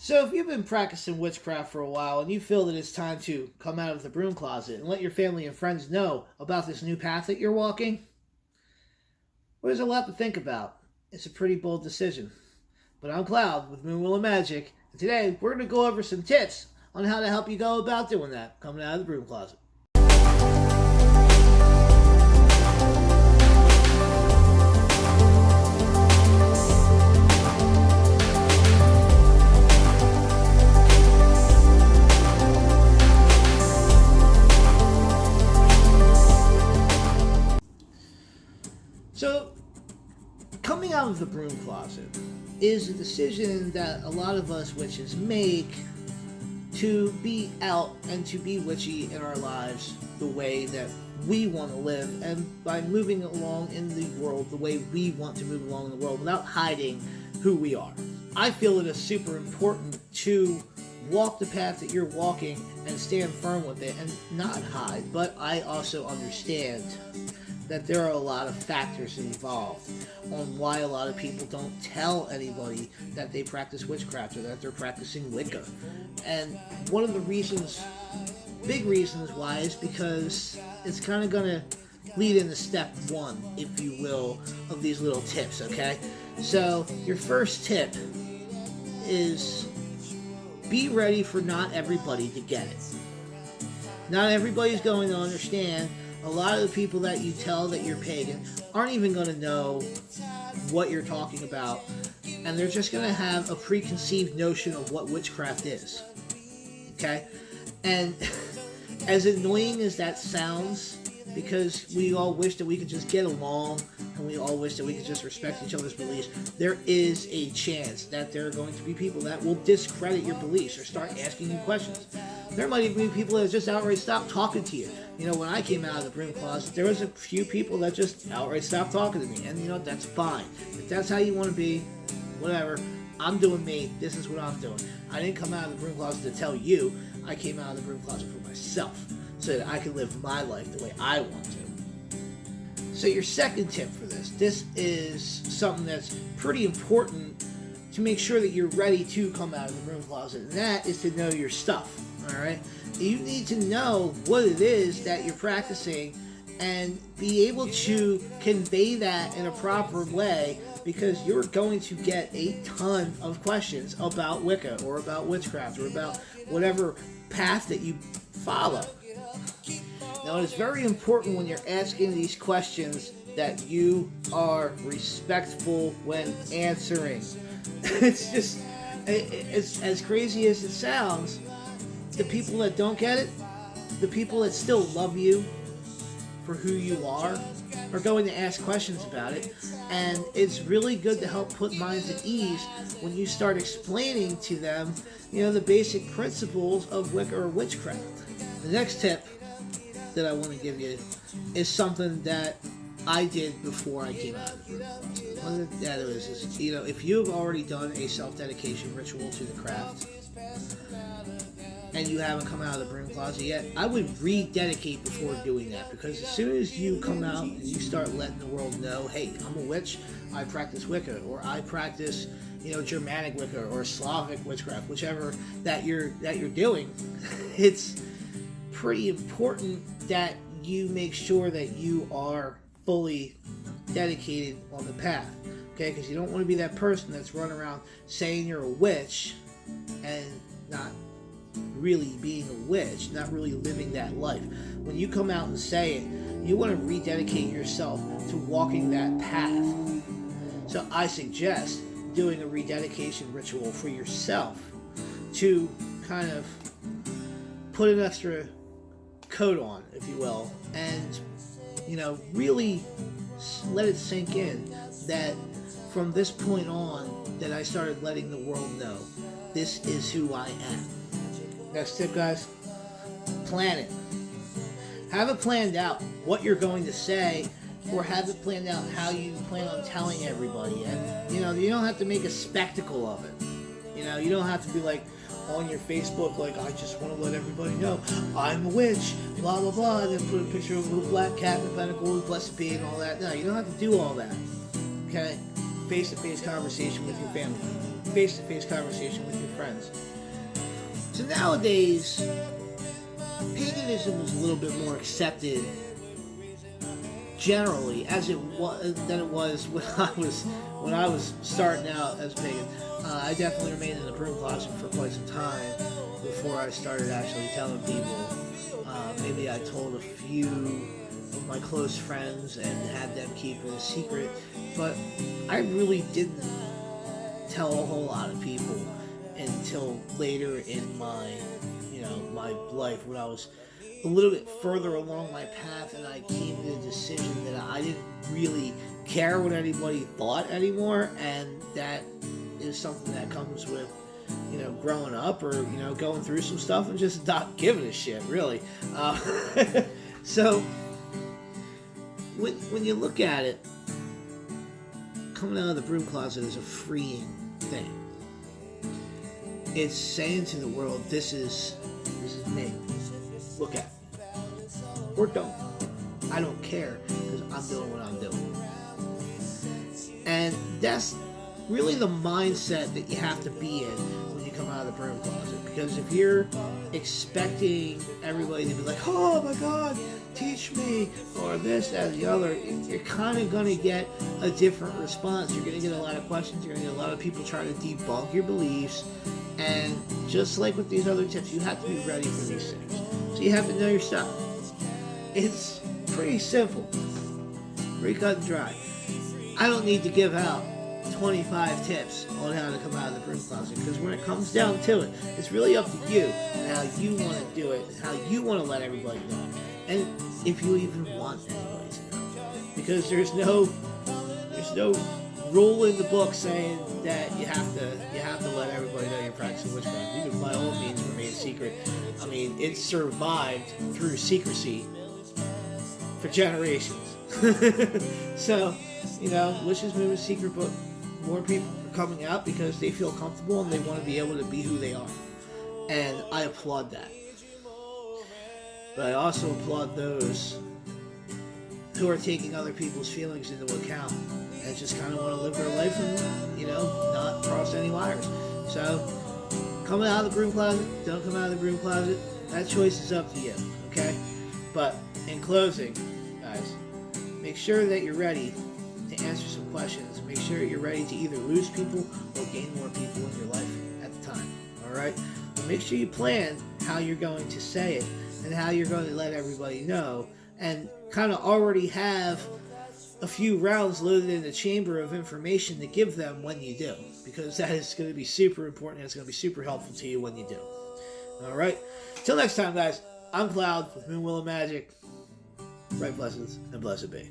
So, if you've been practicing witchcraft for a while and you feel that it's time to come out of the broom closet and let your family and friends know about this new path that you're walking, well, there's a lot to think about. It's a pretty bold decision. But I'm Cloud with Moon Willow Magic, and today we're going to go over some tips on how to help you go about doing that, coming out of the broom closet. So, coming out of the broom closet is a decision that a lot of us witches make to be out and to be witchy in our lives the way that we want to live, and by moving along in the world the way we want to move along in the world without hiding who we are. I feel it is super important to walk the path that you're walking and stand firm with it and not hide, but I also understand that there are a lot of factors involved on why a lot of people don't tell anybody that they practice witchcraft or that they're practicing Wicca. And one of the reasons, big reasons why, is because it's kind of going to lead into step one, if you will, of these little tips, okay? So your first tip is be ready for not everybody to get it. Not everybody's going to understand. A lot of the people that you tell that you're pagan aren't even going to know what you're talking about, and they're just going to have a preconceived notion of what witchcraft is. Okay? And as annoying as that sounds, because we all wish that we could just get along and we all wish that we could just respect each other's beliefs, there is a chance that there are going to be people that will discredit your beliefs or start asking you questions. There might even be people that just outright stop talking to you. You know, when I came out of the broom closet, there was a few people that just outright stopped talking to me. And, you know, that's fine. If that's how you want to be, whatever. I'm doing me. This is what I'm doing. I didn't come out of the broom closet to tell you. I came out of the broom closet for myself so that I can live my life the way I want to. So your second tip for this is something that's pretty important to make sure that you're ready to come out of the broom closet. And that is to know your stuff. Alright? You need to know what it is that you're practicing and be able to convey that in a proper way, because you're going to get a ton of questions about Wicca or about witchcraft or about whatever path that you follow. Now, it is very important when you're asking these questions that you are respectful when answering. It's just, it's as crazy as it sounds. The people that don't get it, the people that still love you for who you are going to ask questions about it. And it's really good to help put minds at ease when you start explaining to them, you know, the basic principles of Wicca or witchcraft. The next tip that I want to give you is something that I did before I came out of the room. One of the that is, you know, if you've already done a self-dedication ritual to the craft and you haven't come out of the broom closet yet, I would rededicate before doing that, because as soon as you come out and you start letting the world know, hey, I'm a witch, I practice Wicca, or I practice, you know, Germanic Wicca or Slavic witchcraft, whichever that you're doing, it's pretty important that you make sure that you are fully dedicated on the path, okay? Because you don't want to be that person that's running around saying you're a witch and not really being a witch, not really living that life. When you come out and say it, you want to rededicate yourself to walking that path. So I suggest doing a rededication ritual for yourself to kind of put an extra coat on, if you will, and, you know, really let it sink in that from this point on that I started letting the world know this is who I am. Next tip, guys, plan it. Have it planned out what you're going to say, or have it planned out how you plan on telling everybody. And, you know, you don't have to make a spectacle of it. You know, you don't have to be like on your Facebook, like, I just want to let everybody know I'm a witch, blah, blah, blah, and then put a picture of a little black cat in the pentacle with blessed be and all that. No, you don't have to do all that. Okay? Face-to-face conversation with your family. face-to-face conversation with your friends. So nowadays, paganism is a little bit more accepted generally as it was than it was when I was starting out as pagan. I definitely remained in the broom closet for quite some time before I started actually telling people. Maybe I told a few of my close friends and had them keep it a secret, but I really didn't tell a whole lot of people until later in my, my life, when I was a little bit further along my path and I came to the decision that I didn't really care what anybody thought anymore, and that is something that comes with, growing up, or, going through some stuff and just not giving a shit, really. So, when you look at it, coming out of the broom closet is a freeing thing. It's saying to the world, this is me. Look at me. Or don't. I don't care, because I'm doing what I'm doing. And that's really the mindset that you have to be in when you come out of the broom closet. Because if you're expecting everybody to be like, oh my God, teach me, or this, that, and the other, you're kind of going to get a different response. You're going to get a lot of questions. You're going to get a lot of people trying to debunk your beliefs. And just like with these other tips, you have to be ready for these things. So you have to know your stuff. It's pretty simple. Pretty cut and dry. I don't need to give out 25 tips on how to come out of the broom closet, because when it comes down to it, it's really up to you and how you want to do it, and how you want to let everybody know, and if you even want anybody to know. Because there's no rule in the book saying that you have to let everybody know you're practicing witchcraft. You can by all means remain secret. I mean, it survived through secrecy for generations. So, witches move a secret, but more people are coming out because they feel comfortable and they want to be able to be who they are. And I applaud that. But I also applaud those who are taking other people's feelings into account and just kind of want to live their life and, not cross any wires. So, coming out of the broom closet, don't come out of the broom closet, that choice is up to you, okay? But, in closing, guys, make sure that you're ready to answer some questions. Make sure you're ready to either lose people or gain more people in your life at the time, alright? But make sure you plan how you're going to say it and how you're going to let everybody know, and kind of already have a few rounds loaded in the chamber of information to give them when you do, because that is going to be super important and it's going to be super helpful to you when you do. Alright? Till next time, guys, I'm Cloud with Moon Willow Magic. Bright blessings and blessed be.